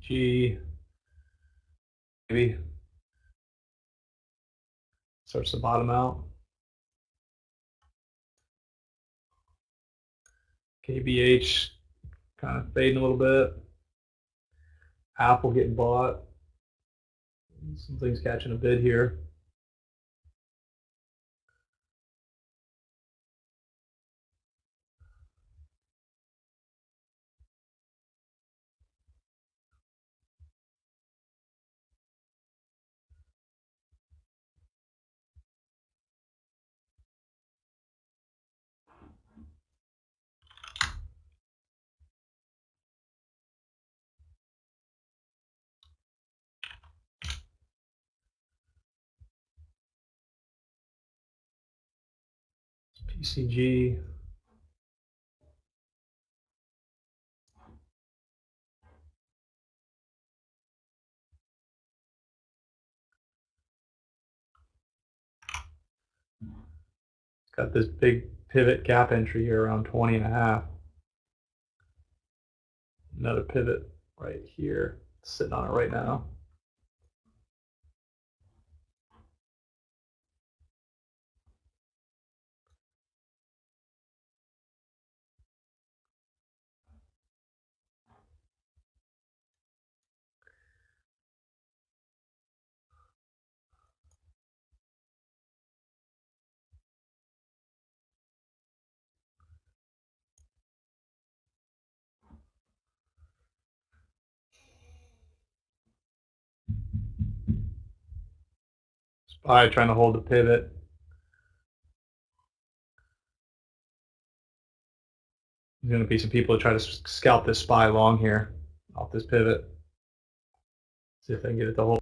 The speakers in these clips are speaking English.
PCG, maybe starts to bottom out. KBH kind of fading a little bit. Apple getting bought. Some things catching a bid here. PCG. It's got this big pivot gap entry here around 20.5. Another pivot right here, sitting on it right now. SPY trying to hold the pivot. There's going to be some people that try to scalp this SPY long here off this pivot. See if they can get it to hold.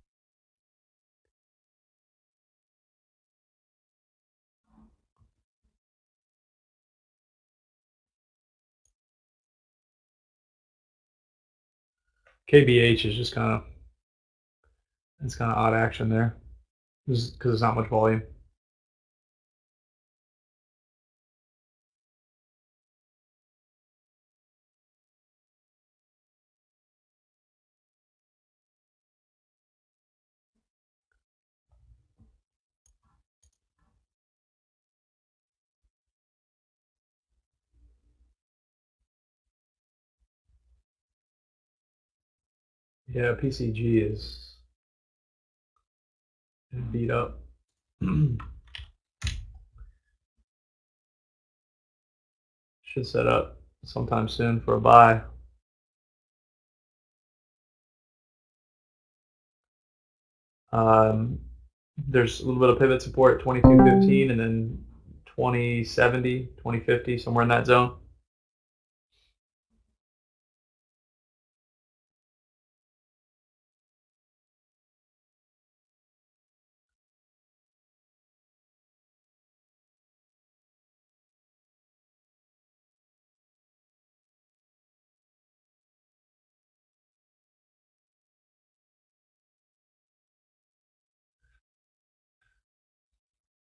KBH is just kind of, it's kind of odd action there because there's not much volume. Yeah, PCG is beat up. Should set up sometime soon for a buy. There's a little bit of pivot support at 22.15 and then 20.70, 20.50, somewhere in that zone.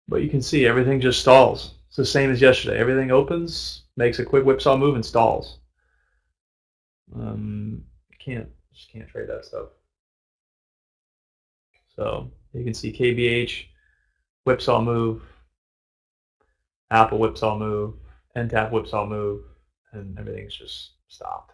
But you can see everything just stalls. It's the same as yesterday. Everything opens, makes a quick whipsaw move, and stalls. Just can't trade that stuff. So you can see KBH whipsaw move, Apple whipsaw move, NTAP whipsaw move, and everything's just stopped.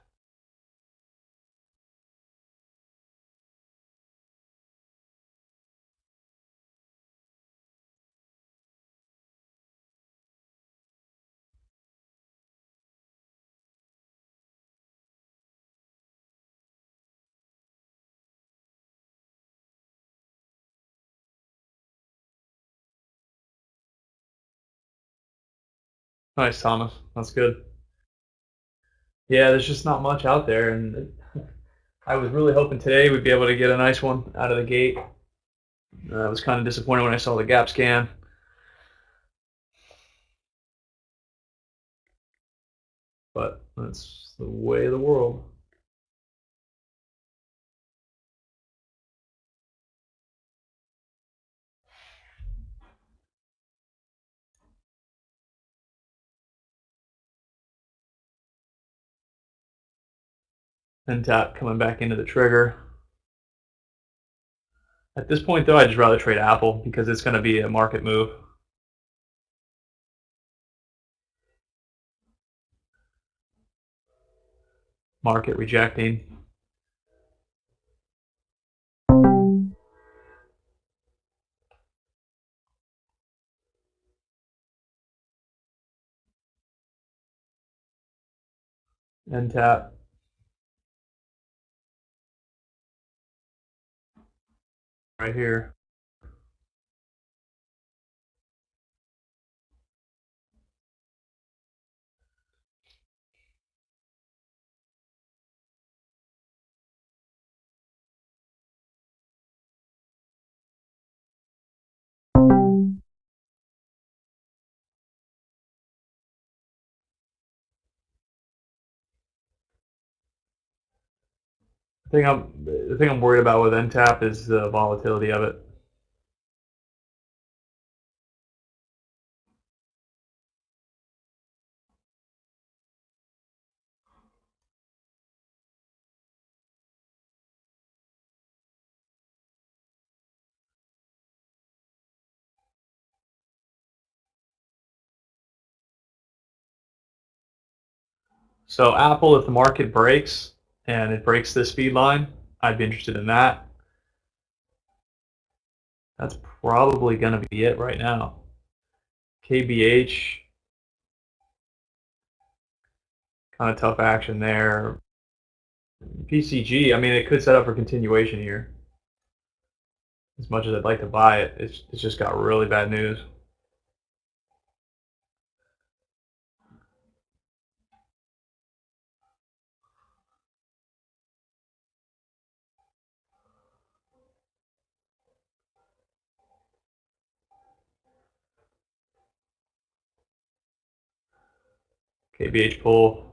Nice, Thomas. That's good. Yeah, there's just not much out there, and I was really hoping today we'd be able to get a nice one out of the gate. I was kind of disappointed when I saw the gap scan. But that's the way of the world. Then tap coming back into the trigger. At this point, though, I'd just rather trade Apple because it's going to be a market move. Market rejecting. End tap. Right here. The thing I'm worried about with NTAP is the volatility of it. So Apple, if the market breaks and it breaks this speed line, I'd be interested in that. That's probably going to be it right now. KBH, kind of tough action there. PCG, I mean, it could set up for continuation here. As much as I'd like to buy it, it's just got really bad news. KBH pull.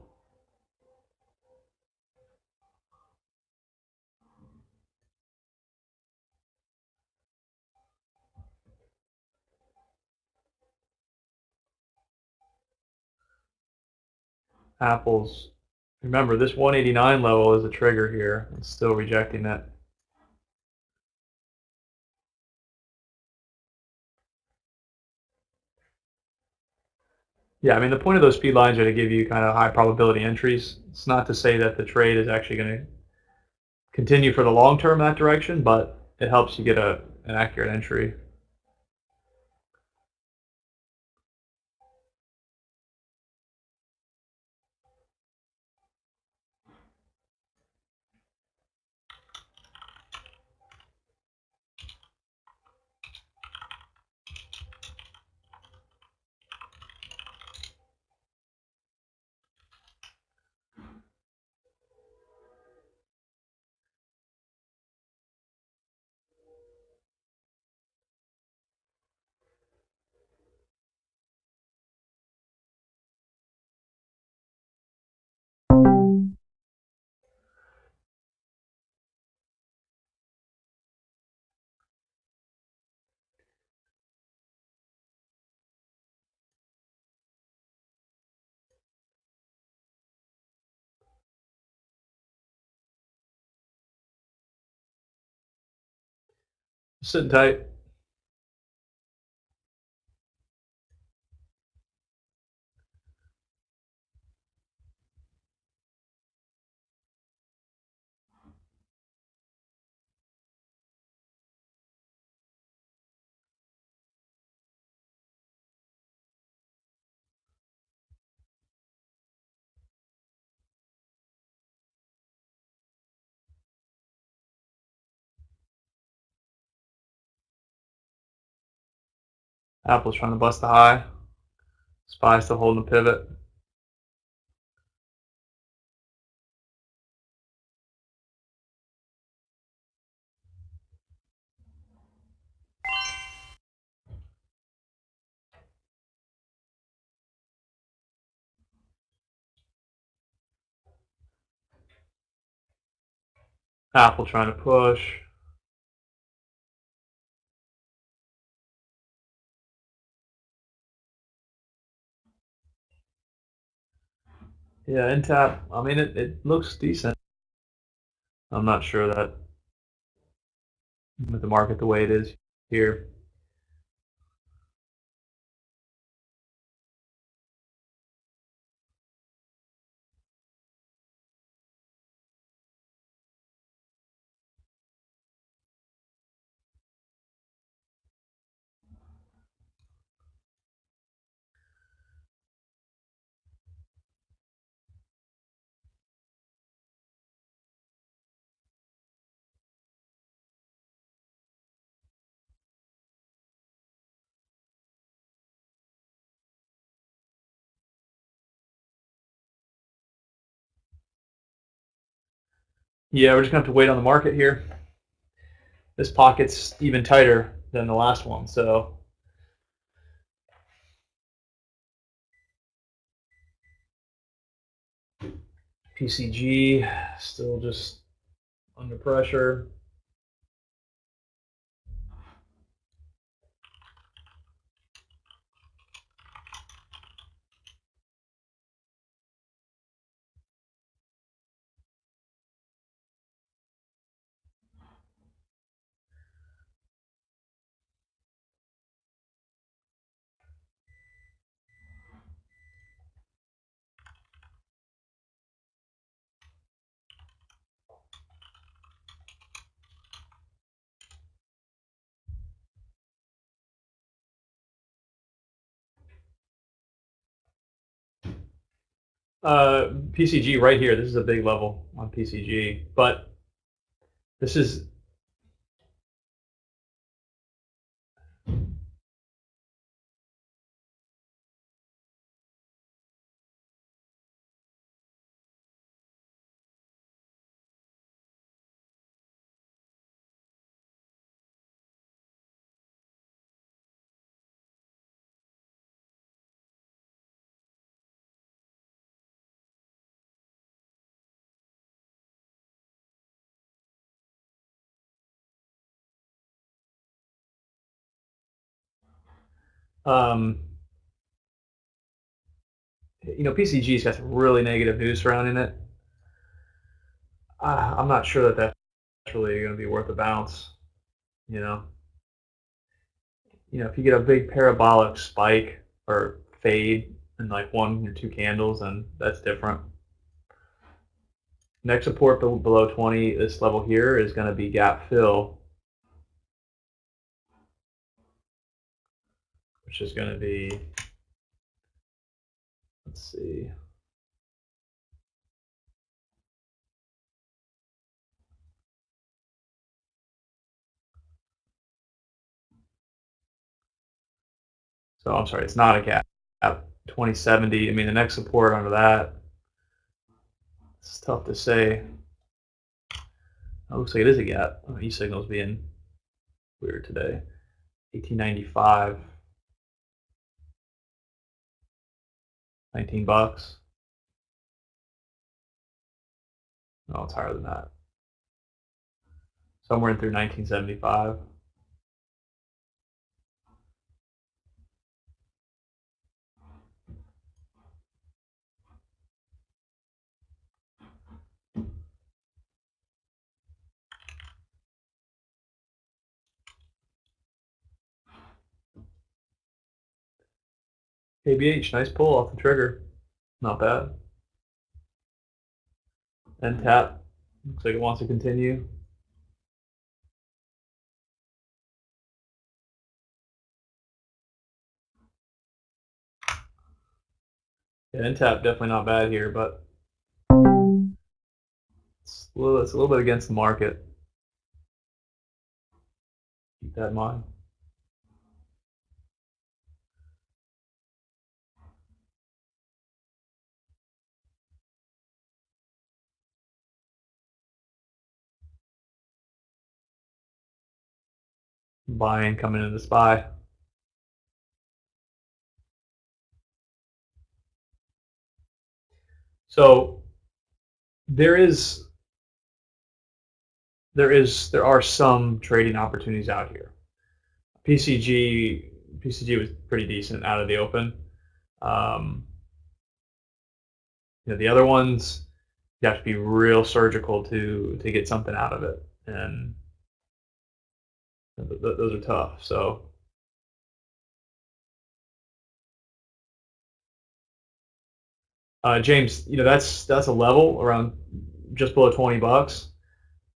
Apple's, remember this 189 level is a trigger here. It's still rejecting that. Yeah, I mean the point of those speed lines are to give you kind of high probability entries. It's not to say that the trade is actually going to continue for the long term in that direction, but it helps you get an accurate entry. Sitting tight. Apple's trying to bust the high. SPY still holding the pivot. Apple trying to push. Yeah, NTAP, I mean, it looks decent. I'm not sure that with the market the way it is here. Yeah, we're just gonna have to wait on the market here. This pocket's even tighter than the last one, so PCG still just under pressure. PCG right here. This is a big level on PCG, but this is um, PCG's got some really negative news surrounding it. I'm not sure that that's really going to be worth a bounce. You know, if you get a big parabolic spike or fade in like one or two candles, then that's different. Next support below 20, this level here is going to be gap fill, which is going to be, let's see, so I'm sorry, it's not a gap. 2070. I mean, the next support under that, it's tough to say. It looks like it is a gap. E-signal's being weird today. 1895, $19. No, it's higher than that. Somewhere in through 1975. KBH, nice pull off the trigger. Not bad. And tap. Looks like it wants to continue. Yeah, and tap definitely not bad here, but it's a little bit against the market. Keep that in mind. Buying coming into SPY. So there are some trading opportunities out here. PCG was pretty decent out of the open. The other ones, you have to be real surgical to get something out of it, and those are tough. So James, that's a level around just below $20.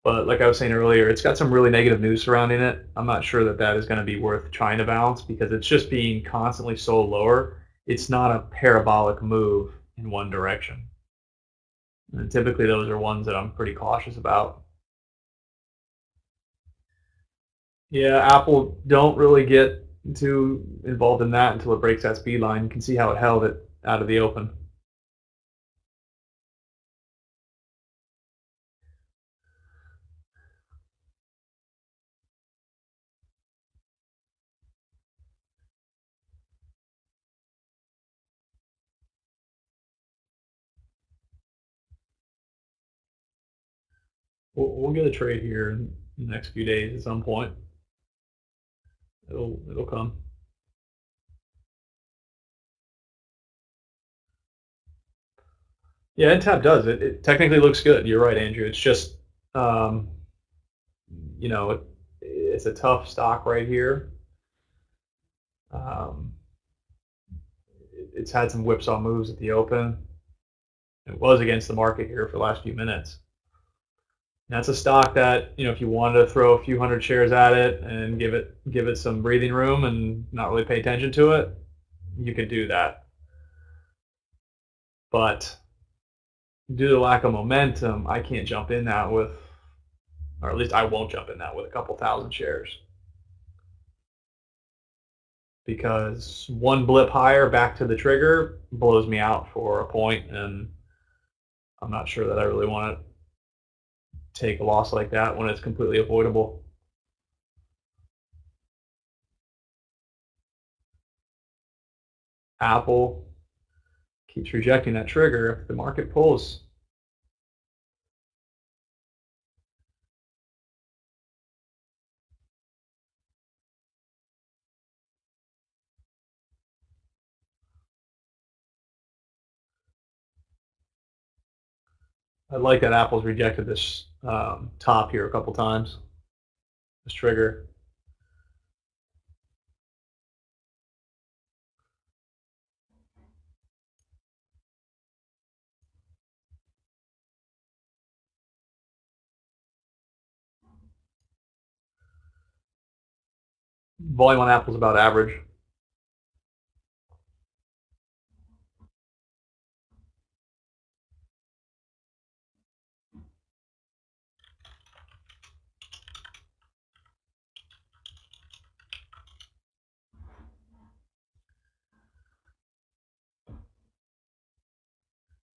But like I was saying earlier, it's got some really negative news surrounding it. I'm not sure that that is going to be worth trying to bounce because it's just being constantly sold lower. It's not a parabolic move in one direction. And typically those are ones that I'm pretty cautious about. Yeah, Apple don't really get too involved in that until it breaks that speed line. You can see how it held it out of the open. We'll get a trade here in the next few days at some point. It'll come. Yeah, Intab does. It technically looks good. You're right, Andrew. It's just, um, you know, it, it's a tough stock right here. Um, it's had some whipsaw moves at the open. It was against the market here for the last few minutes. And that's a stock that, if you wanted to throw a few hundred shares at it and give it some breathing room and not really pay attention to it, you could do that. But due to lack of momentum, I can't jump in that with, or at least I won't jump in that with a couple thousand shares. Because one blip higher back to the trigger blows me out for a point, and I'm not sure that I really want to take a loss like that when it's completely avoidable. Apple keeps rejecting that trigger. If the market pulls, I like that Apple's rejected this top here a couple times, this trigger. Volume on Apple's about average.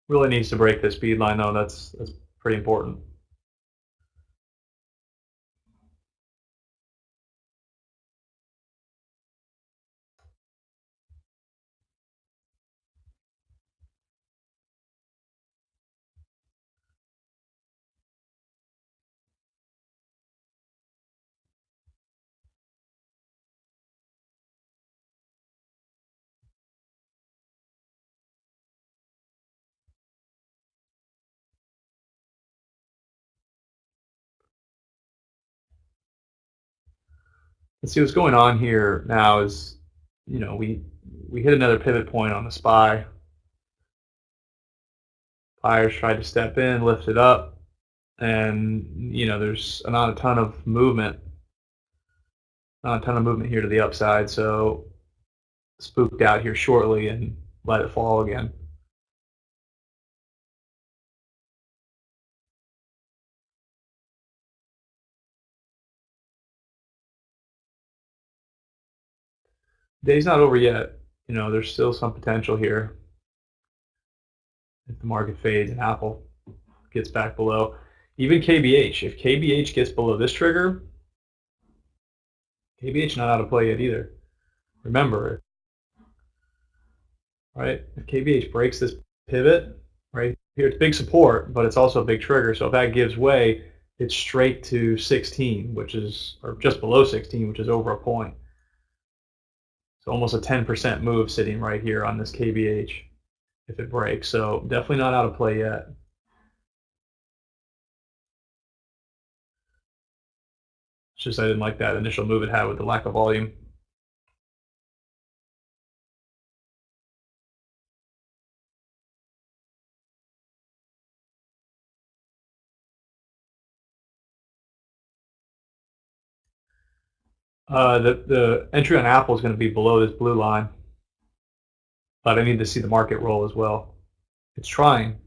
Really needs to break this speed line though. That's pretty important. And see what's going on here now is, we hit another pivot point on the SPY. Buyers tried to step in, lift it up, and there's not a ton of movement, here to the upside. So spooked out here shortly and let it fall again. Day's not over yet. There's still some potential here if the market fades and Apple gets back below. Even KBH, if KBH gets below this trigger, KBH not out of play yet either. Remember, right? If KBH breaks this pivot, right here, it's big support, but it's also a big trigger. So if that gives way, it's straight to 16, or just below 16, which is over a point. So almost a 10% move sitting right here on this KBH if it breaks. So definitely not out of play yet. just I didn't like that initial move it had with the lack of volume. The entry on Apple is going to be below this blue line, but I need to see the market roll as well. It's trying.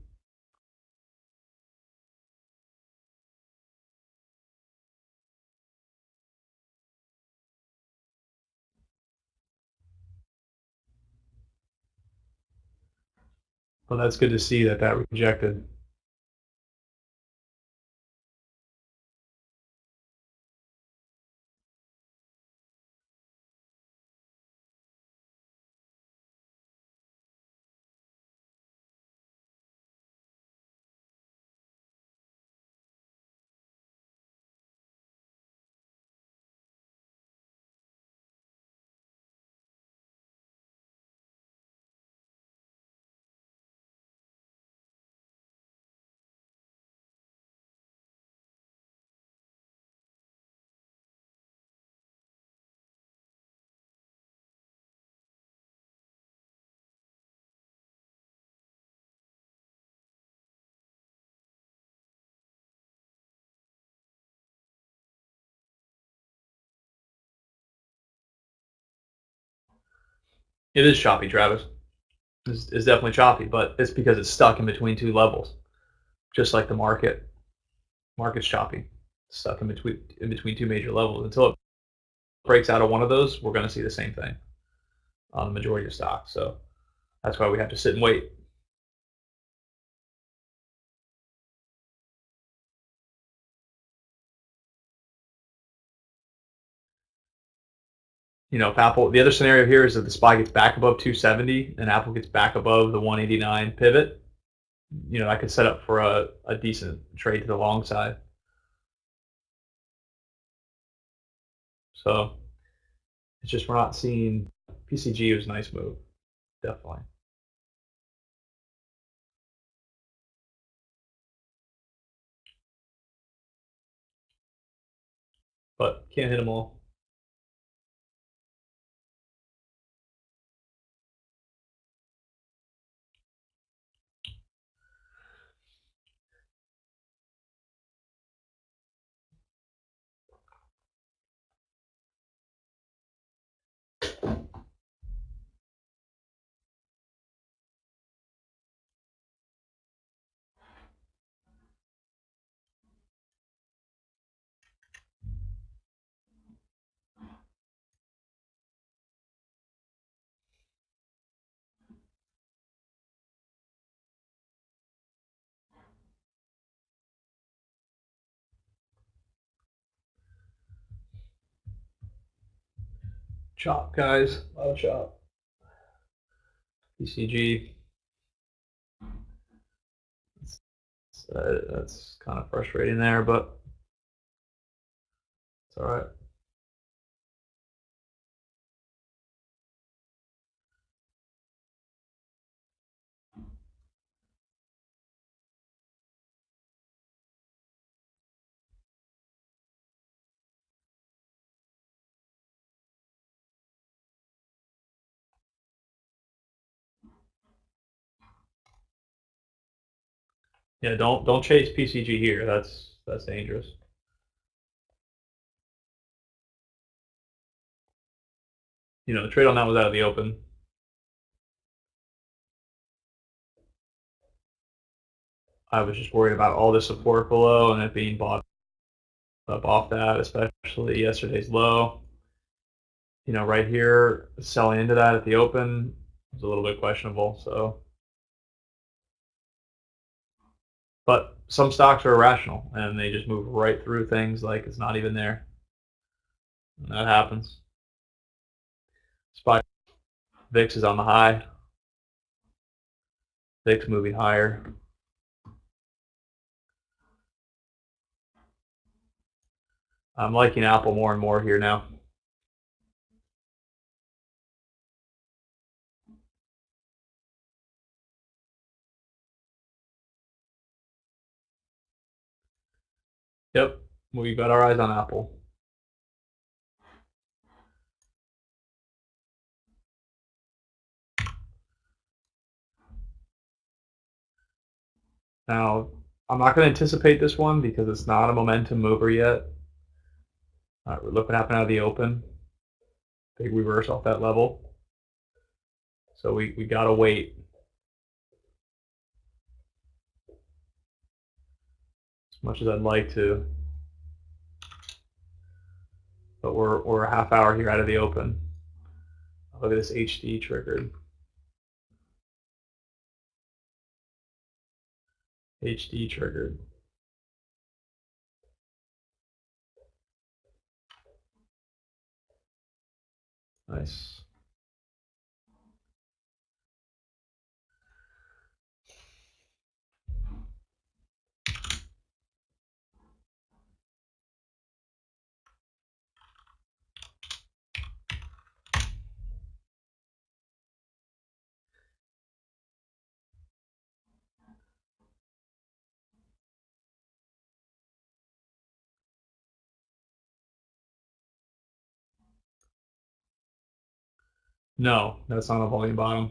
But that's good to see that rejected. It is choppy, Travis. It's definitely choppy, but it's because it's stuck in between two levels, just like the market. Market's choppy, stuck in between two major levels. Until it breaks out of one of those, we're going to see the same thing on the majority of stocks. So that's why we have to sit and wait. If Apple, the other scenario here is that the SPY gets back above 270 and Apple gets back above the 189 pivot. I could set up for a decent trade to the long side. So it's just we're not seeing PCG was a nice move, definitely. But can't hit them all. Chop, guys. A lot of chop. PCG. That's kind of frustrating there, but it's all right. Yeah, don't chase PCG here. That's dangerous. The trade on that was out of the open. I was just worried about all the support below and it being bought up off that, especially yesterday's low. Right here, selling into that at the open was a little bit questionable. So, but some stocks are irrational and they just move right through things like it's not even there. And that happens. SPY VIX is on the high. VIX moving higher. I'm liking Apple more and more here now. Yep, we've got our eyes on Apple. Now, I'm not going to anticipate this one because it's not a momentum mover yet. All right, look what happened out of the open. Big reverse off that level. So we got to wait. As much as I'd like to. But we're a half hour here out of the open. Look at this HD triggered. HD triggered. Nice. No, that's not a volume bottom.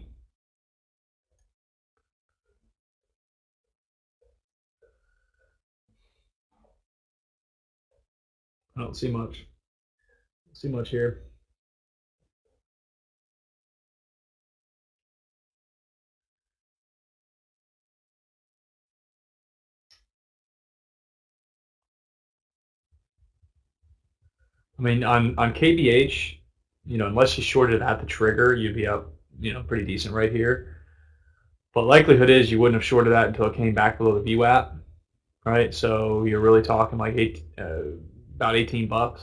I don't see much. Don't see much here. I mean, on KBH, unless you shorted at the trigger, you'd be up, pretty decent right here. But likelihood is you wouldn't have shorted that until it came back below the VWAP, right? So you're really talking like about $18.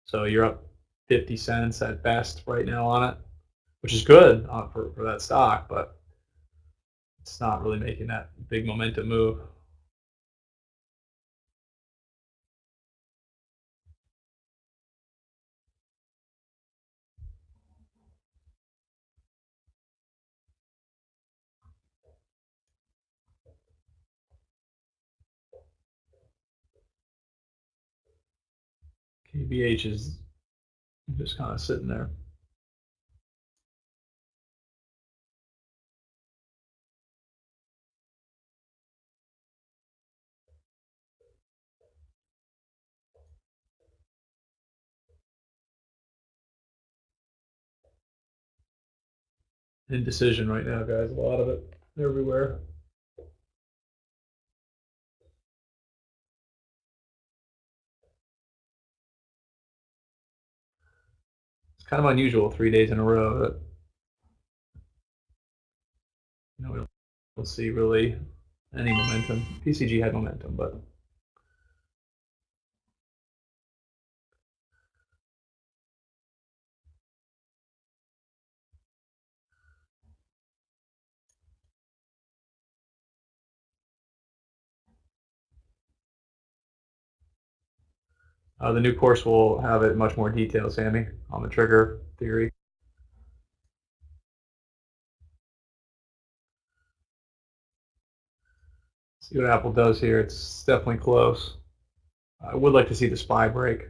So you're up 50 cents at best right now on it, which is good for that stock, but it's not really making that big momentum move. KBH is just kind of sitting there. Indecision right now, guys. A lot of it everywhere. It's kind of unusual 3 days in a row that we don't see really any momentum. PCG had momentum, but the new course will have it much more detail, Sammy, on the trigger theory. See what Apple does here. It's definitely close. I would like to see the SPY break.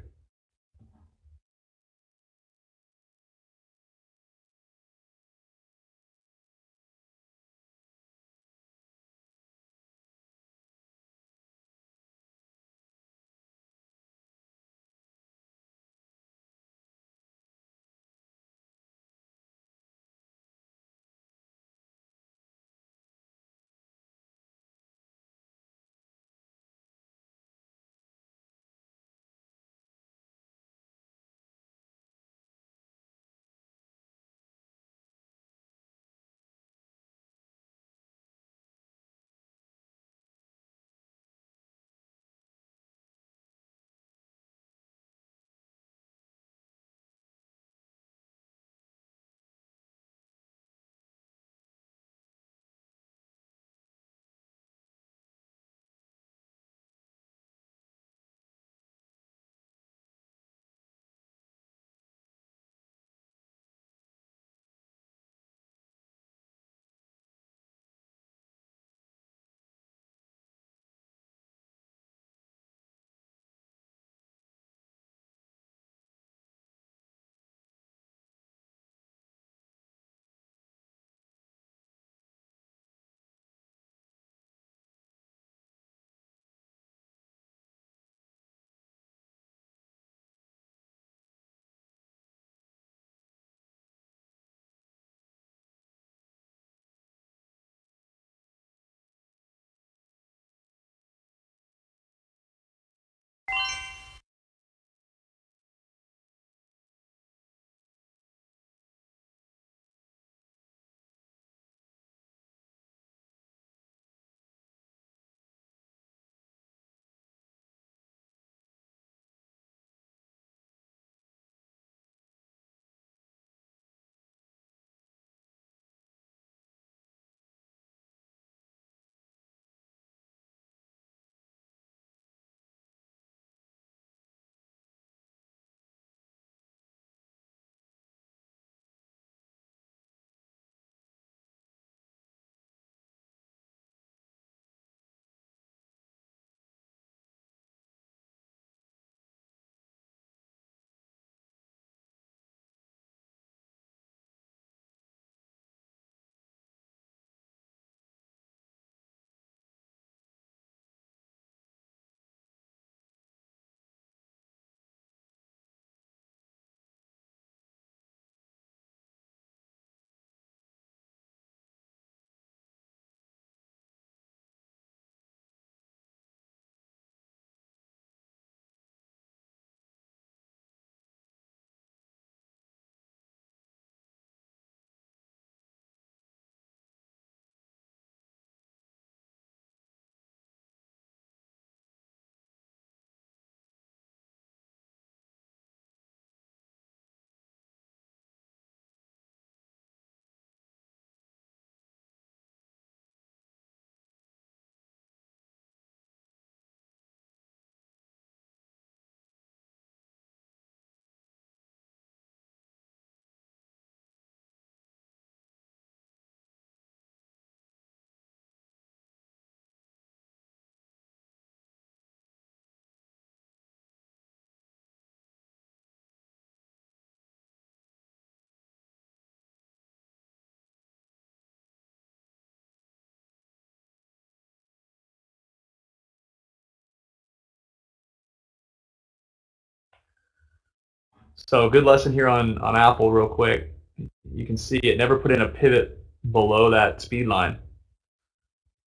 So good lesson here on Apple real quick. You can see it never put in a pivot below that speed line,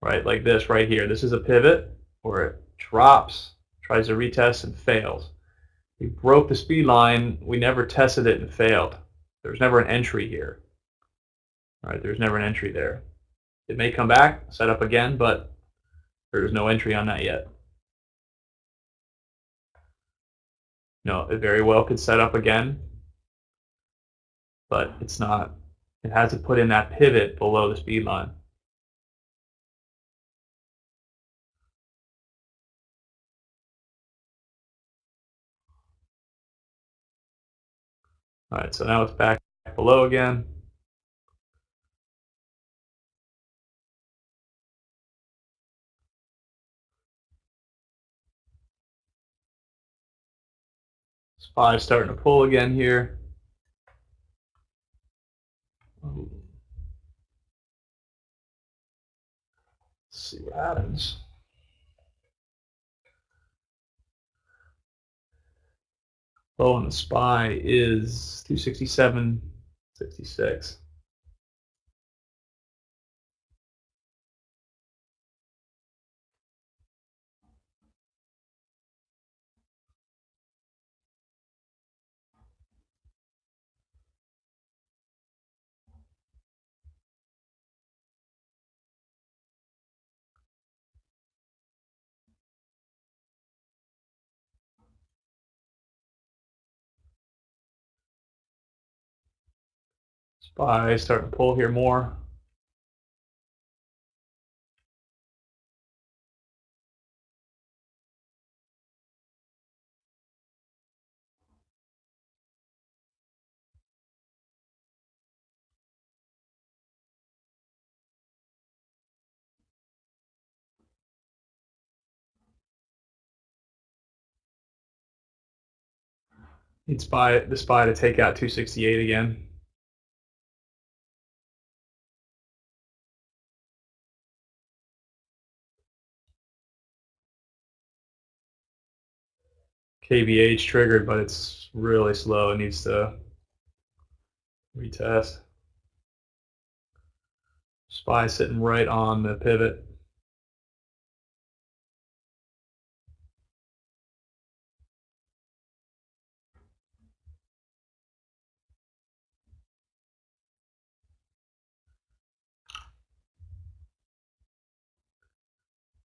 right? Like this right here. This is a pivot where it drops, tries to retest and fails. We broke the speed line. We never tested it and failed. There's never an entry here. All right, there's never an entry there. It may come back, set up again, but there's no entry on that yet. No, it very well could set up again, but it's not. It hasn't put in that pivot below the speed line. All right, so now it's back below again. SPY is starting to pull again here. Let's see what happens. Low on the SPY is 267.66. SPY starting to pull here more. Need the SPY to take out 268 again. KVH triggered, but it's really slow. It needs to retest. SPY sitting right on the pivot.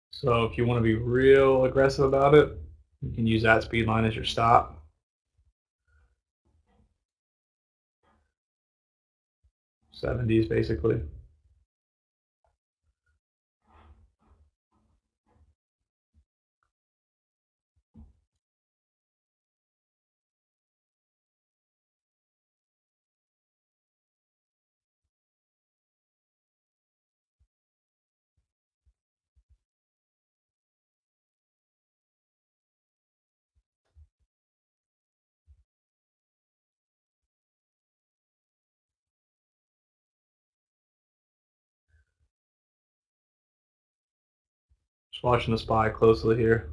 So if you want to be real aggressive about it, you can use that speed line as your stop. '70s basically. Just watching the SPY closely here.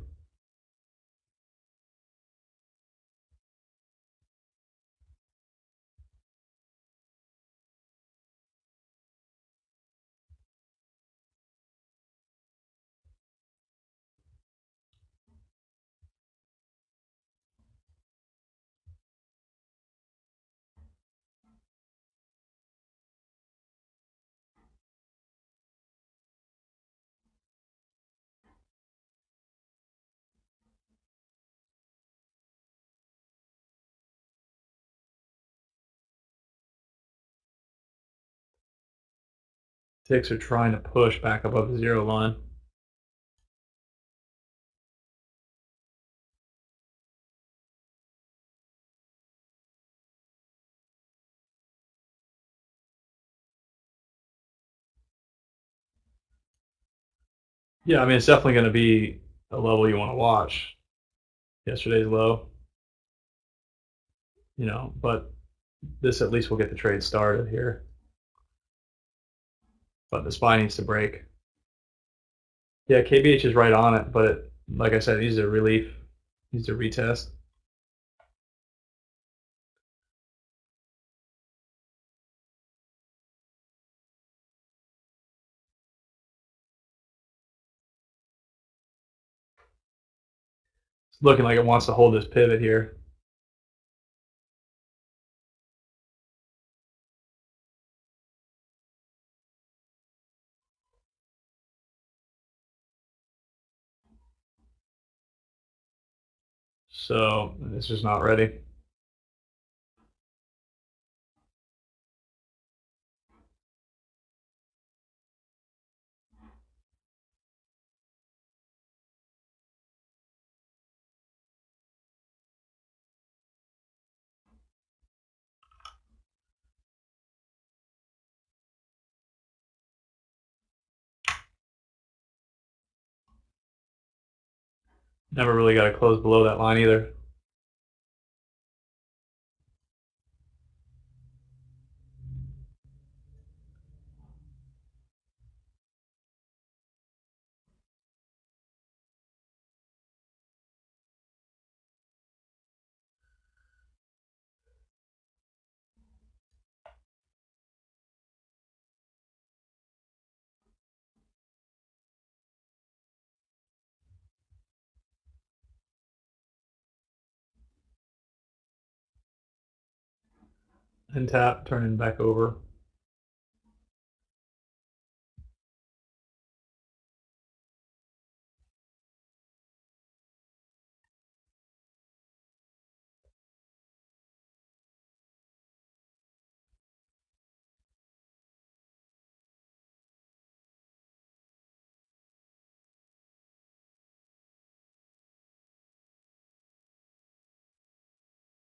Ticks are trying to push back above the zero line. Yeah, I mean, it's definitely going to be a level you want to watch. Yesterday's low, you know, but this at least will get the trade started here. But the SPY needs to break. Yeah, KBH is right on it, but like I said, it needs a relief, needs to retest. It's looking like it wants to hold this pivot here. So it's just not ready. Never really got to close below that line either. And tap, turning back over.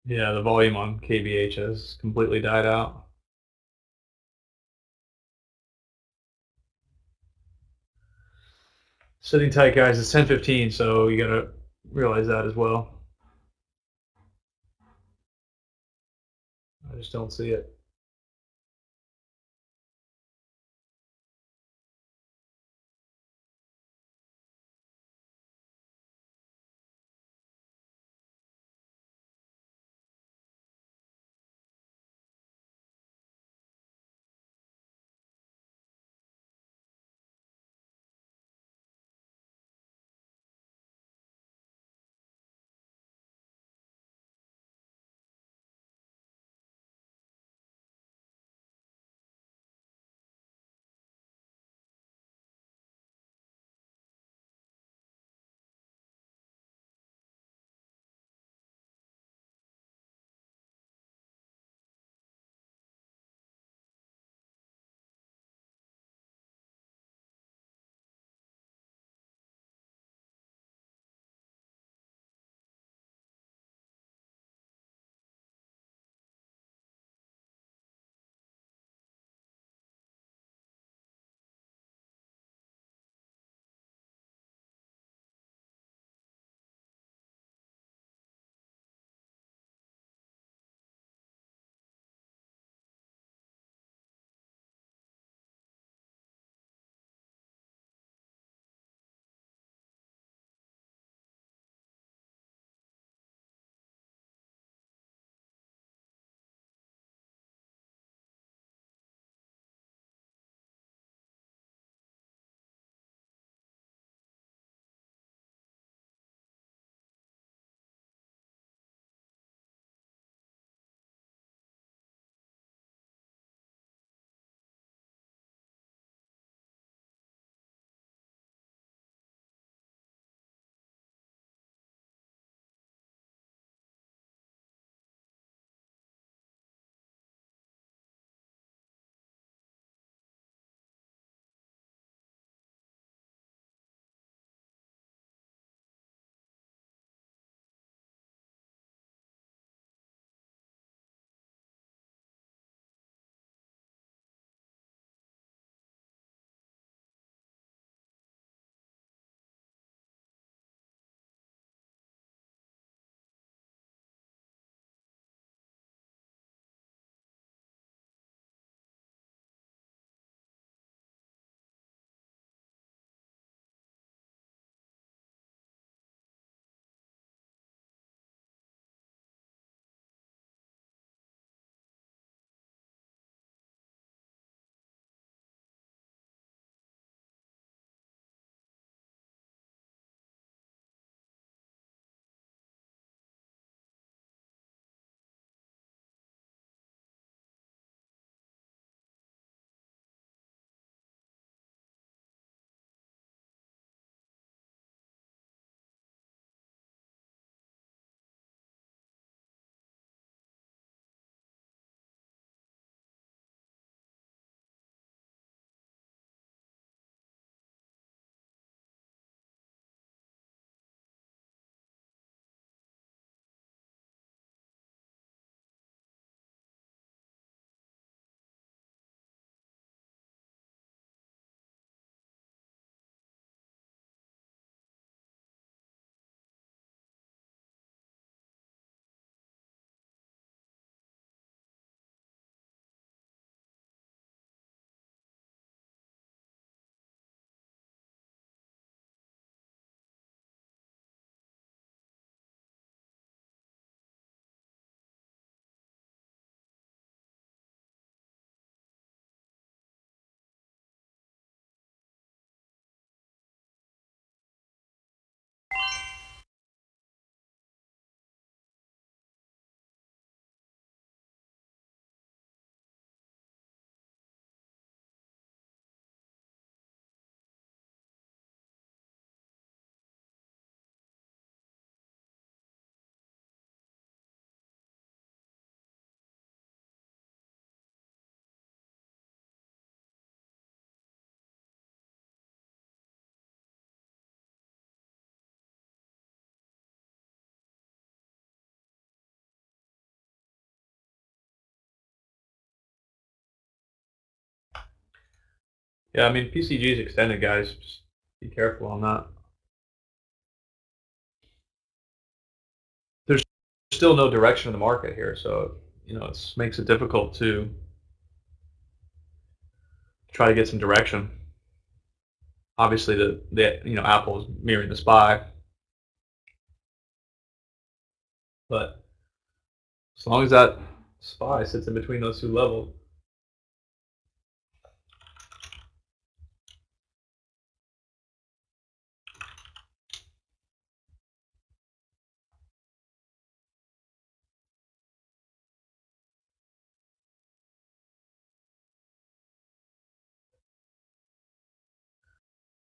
Yeah, the volume on KVH has completely died out. Sitting tight, guys. It's 10:15, so you gotta realize that as well. I just don't see it. Yeah, I mean, PCG is extended, guys. Just be careful on that. There's still no direction in the market here, so it makes it difficult to try to get some direction. Obviously, Apple is mirroring the SPY, but as long as that SPY sits in between those two levels,